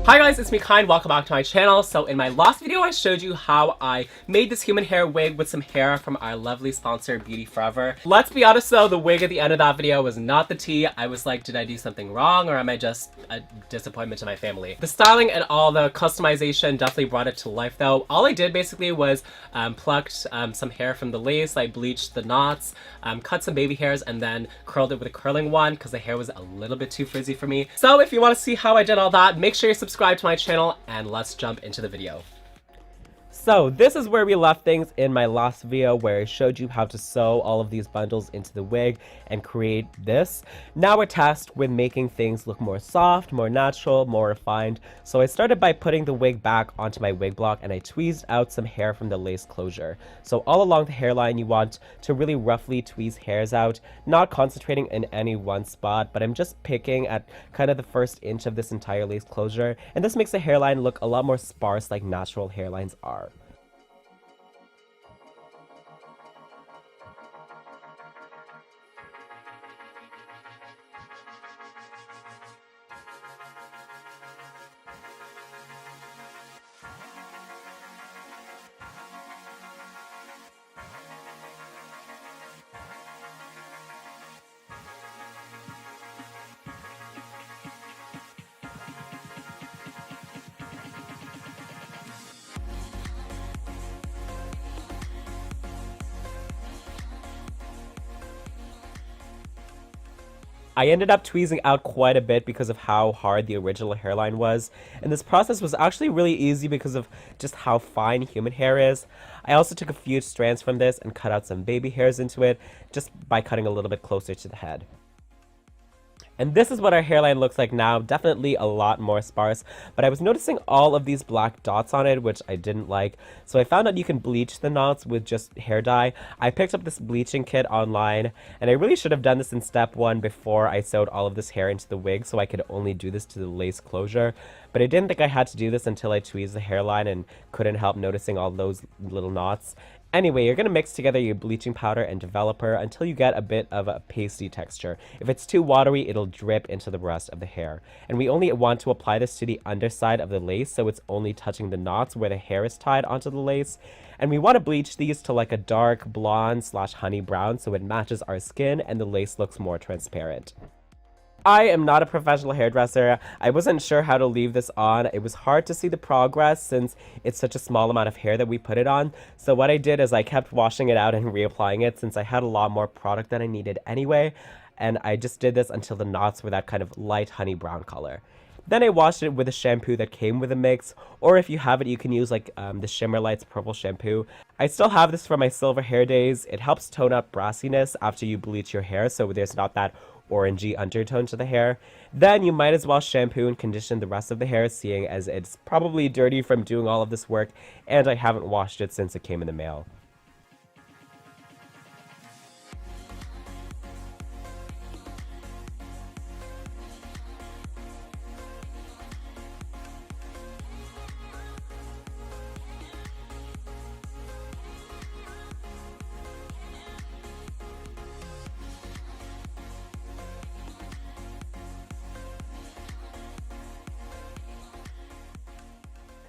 Hi guys, it's me Kind, welcome back to my channel. So in my last video I showed you how I made this human hair wig with some hair from our lovely sponsor Beauty Forever. Let's be honest though, the wig at the end of that video was not the tea. I was like, did I do something wrong or am I just a disappointment to my family? The styling and all the customization definitely brought it to life though. All I did basically was plucked some hair from the lace, I bleached the knots, cut some baby hairs and then curled it with a curling wand because the hair was a little bit too frizzy for me. So if you want to see how I did all that, make sure you subscribe to my channel and let's jump into the video. So this is where we left things in my last video where I showed you how to sew all of these bundles into the wig and create this. Now we're tasked with making things look more soft, more natural, more refined. So I started by putting the wig back onto my wig block and I tweezed out some hair from the lace closure. So all along the hairline you want to really roughly tweeze hairs out, not concentrating in any one spot, but I'm just picking at kind of the first inch of this entire lace closure, and this makes the hairline look a lot more sparse like natural hairlines are. I ended up tweezing out quite a bit because of how hard the original hairline was, and this process was actually really easy because of just how fine human hair is. I also took a few strands from this and cut out some baby hairs into it just by cutting a little bit closer to the head. And this is what our hairline looks like now, definitely a lot more sparse, but I was noticing all of these black dots on it, which I didn't like, so I found out you can bleach the knots with just hair dye. I picked up this bleaching kit online, and I really should have done this in step 1 before I sewed all of this hair into the wig so I could only do this to the lace closure, but I didn't think I had to do this until I tweezed the hairline and couldn't help noticing all those little knots. Anyway, you're going to mix together your bleaching powder and developer until you get a bit of a pasty texture. If it's too watery, it'll drip into the rest of the hair. And we only want to apply this to the underside of the lace, so it's only touching the knots where the hair is tied onto the lace. And we want to bleach these to like a dark blonde / honey brown so it matches our skin and the lace looks more transparent. I am not a professional hairdresser. I wasn't sure how to leave this on. It was hard to see the progress since it's such a small amount of hair that we put it on. So what I did is I kept washing it out and reapplying it since I had a lot more product than I needed anyway. And I just did this until the knots were that kind of light honey brown color. Then I washed it with a shampoo that came with a mix, or if you have it, you can use like the Shimmer Lights purple shampoo. I still have this from my silver hair days. It helps tone up brassiness after you bleach your hair, so there's not that orangey undertone to the hair. Then you might as well shampoo and condition the rest of the hair, seeing as it's probably dirty from doing all of this work, and I haven't washed it since it came in the mail.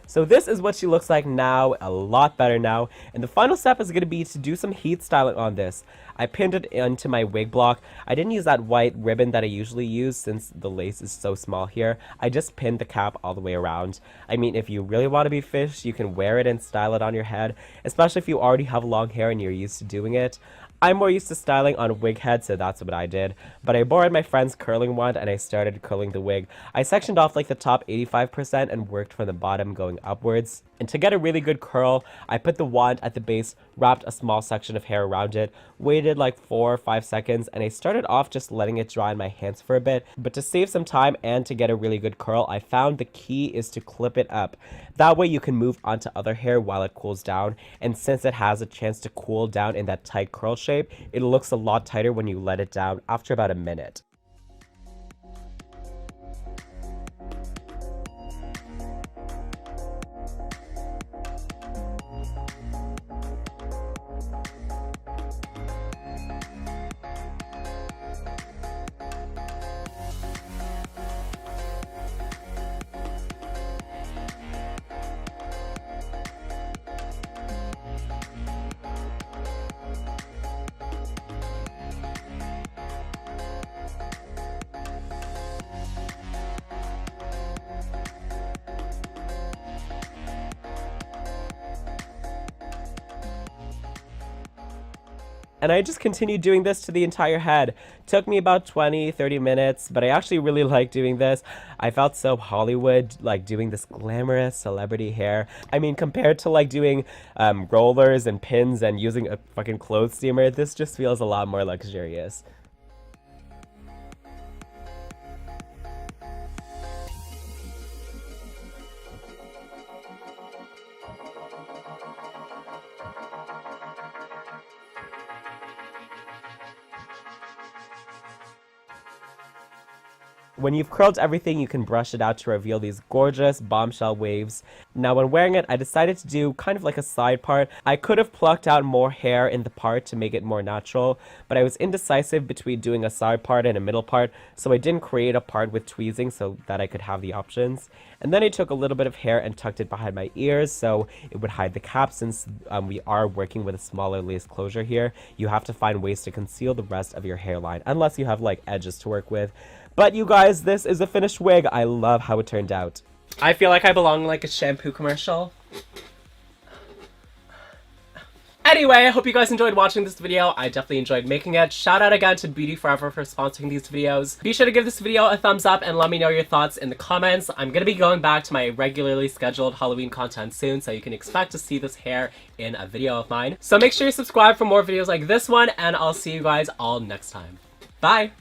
So this is what she looks like now, a lot better now, and the final step is going to be to do some heat styling on this. I pinned it into my wig block. I didn't use that white ribbon that I usually use since the lace is so small here. I just pinned the cap all the way around. I mean, if you really want to be fish, you can wear it and style it on your head, especially if you already have long hair and you're used to doing it. I'm more used to styling on wig head, so that's what I did. But I borrowed my friend's curling wand and I started curling the wig. I sectioned off like the top 85% and worked from the bottom going upwards. And to get a really good curl, I put the wand at the base, wrapped a small section of hair around it, waited like 4 or 5 seconds, and I started off just letting it dry in my hands for a bit. But to save some time and to get a really good curl, I found the key is to clip it up. That way you can move onto other hair while it cools down, and since it has a chance to cool down in that tight curl shape, it looks a lot tighter when you let it down after about a minute. and I just continued doing this to the entire head. Took me about 20-30 minutes, but I actually really liked doing this. I felt so Hollywood, like doing this glamorous celebrity hair. I mean, compared to like doing rollers and pins and using a fucking clothes steamer, this just feels a lot more luxurious. When you've curled everything, you can brush it out to reveal these gorgeous bombshell waves. Now when wearing it, I decided to do kind of like a side part. I could have plucked out more hair in the part to make it more natural, but I was indecisive between doing a side part and a middle part, so I didn't create a part with tweezing so that I could have the options. And then I took a little bit of hair and tucked it behind my ears so it would hide the cap. Since we are working with a smaller lace closure here, you have to find ways to conceal the rest of your hairline, unless you have like edges to work with. But you guys, this is a finished wig. I love how it turned out. I feel like I belong in like a shampoo commercial. Anyway, I hope you guys enjoyed watching this video. I definitely enjoyed making it. Shout out again to Beauty Forever for sponsoring these videos. Be sure to give this video a thumbs up and let me know your thoughts in the comments. I'm gonna be going back to my regularly scheduled Halloween content soon, so you can expect to see this hair in a video of mine. So make sure you subscribe for more videos like this one, and I'll see you guys all next time. Bye!